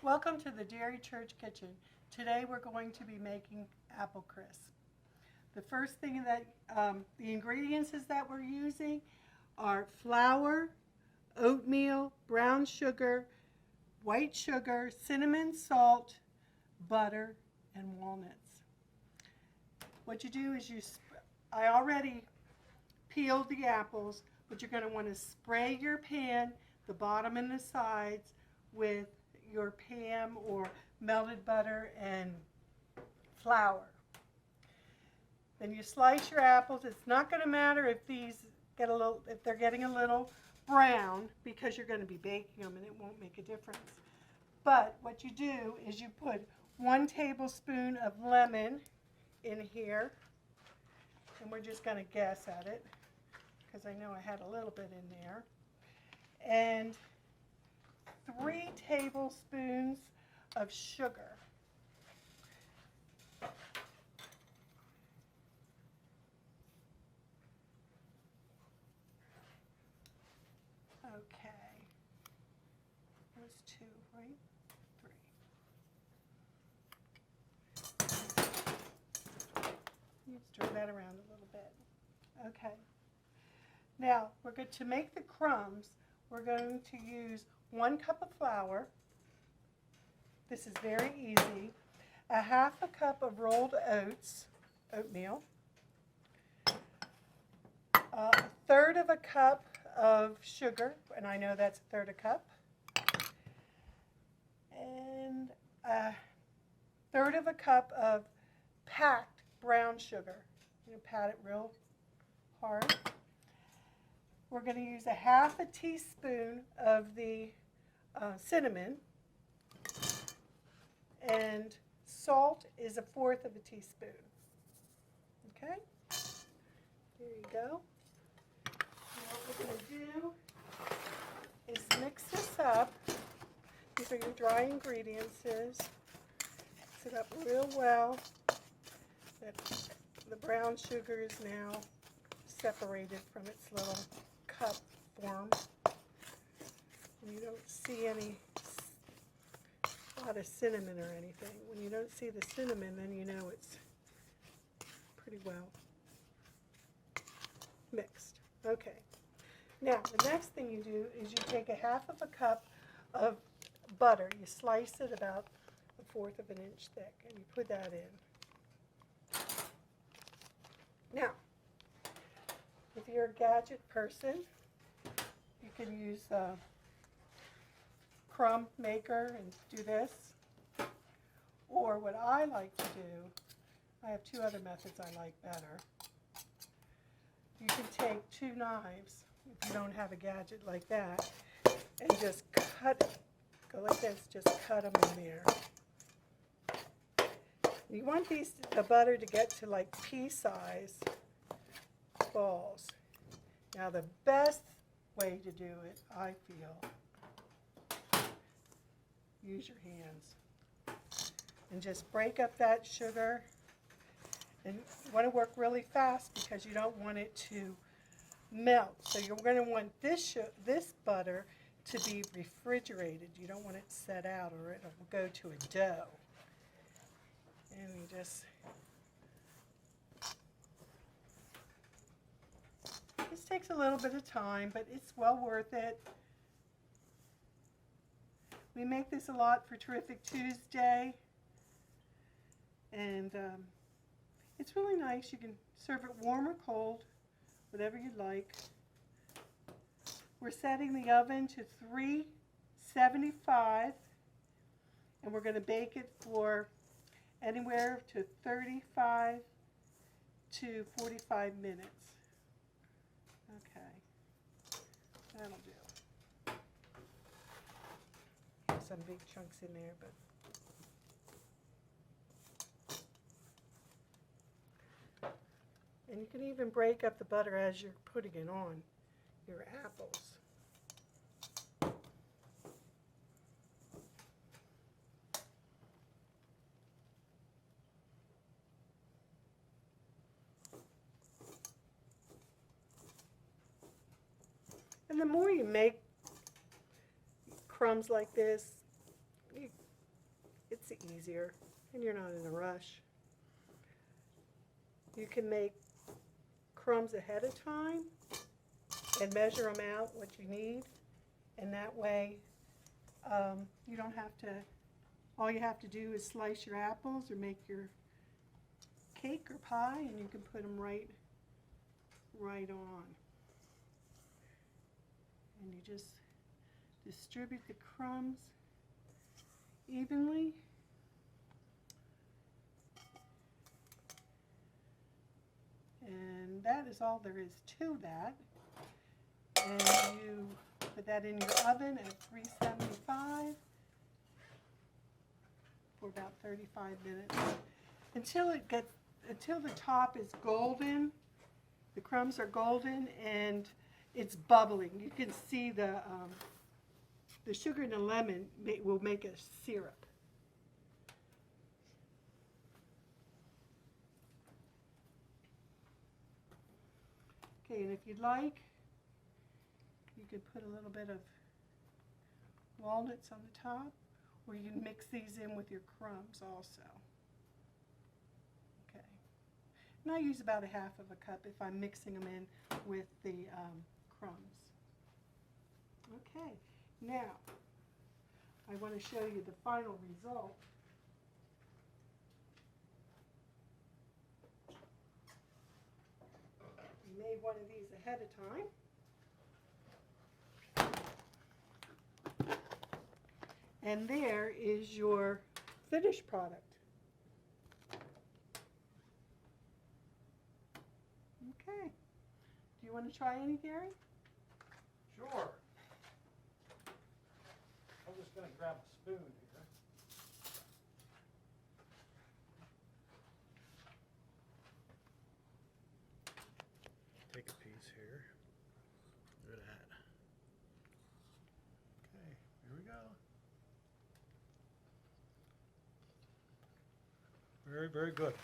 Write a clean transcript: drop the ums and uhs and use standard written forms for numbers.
Welcome to the Derry Church kitchen. Today we're going to be making apple crisp. The first thing that the ingredients that we're using are flour, oatmeal, brown sugar, white sugar, cinnamon, salt, butter, and walnuts. What you do is I already peeled the apples, but you're going to want to spray your pan, the bottom and the sides, with your Pam or melted butter and flour. Then you slice your apples. It's not going to matter if if they're getting a little brown, because you're going to be baking them and it won't make a difference. But what you do is you put 1 tablespoon of lemon in here, and we're just going to guess at it because I know I had a little bit in there, and 3 tablespoons of sugar. Okay. That was 2, right? 3. You stir that around a little bit. Okay. Now, we're going to make the crumbs. We're going to use 1 cup of flour. This is very easy. 1/2 cup of rolled oats, oatmeal. 1/3 cup of sugar, and I know that's 1/3 cup. And 1/3 cup of packed brown sugar. You know, pat it real hard. We're going to use 1/2 teaspoon of the cinnamon, and salt is 1/4 teaspoon. Okay, there you go. Now what we're going to do is mix this up. These are your dry ingredients. Mix it up real well. The brown sugar is now separated from its little cup form. And you don't see a lot of cinnamon or anything. When you don't see the cinnamon, then you know it's pretty well mixed. Okay. Now, the next thing you do is you take 1/2 cup of butter. You slice it about 1/4 inch thick, and you put that in. Now, if you're a gadget person, you can use a crumb maker and do this. Or what I like to do, I have 2 other methods I like better. You can take 2 knives, if you don't have a gadget like that, and just cut it. Go like this, just cut them in there. You want the butter to get to like pea-size balls. Now the best way to do it, I feel, use your hands and just break up that sugar. And you want to work really fast because you don't want it to melt. So you're going to want this butter to be refrigerated. You don't want it set out or it will go to a dough. And you just, this takes a little bit of time, but it's well worth it. We make this a lot for Terrific Tuesday, and it's really nice. You can serve it warm or cold, whatever you'd like. We're setting the oven to 375, and we're going to bake it for anywhere to 35 to 45 minutes. Okay, that'll do. Some big chunks in there, but and you can even break up the butter as you're putting it on your apples. And the more you make crumbs like this, easier and you're not in a rush. You can make crumbs ahead of time and measure them out what you need, and that way you don't have to, all you have to do is slice your apples or make your cake or pie, and you can put them right on. And you just distribute the crumbs evenly. And that is all there is to that. And you put that in your oven at 375 for about 35 minutes until the top is golden. The crumbs are golden and it's bubbling. You can see the sugar and the lemon will make a syrup. Okay, and if you'd like, you could put a little bit of walnuts on the top, or you can mix these in with your crumbs also. Okay, and I use about 1/2 of a cup if I'm mixing them in with the crumbs. Okay, now I want to show you the final result. We made one of these ahead of time. And there is your finished product. Okay. Do you want to try any, Derry? Sure. I'm just going to grab a spoon here. Take a piece here. Look at that. Okay, here we go. Very, very good.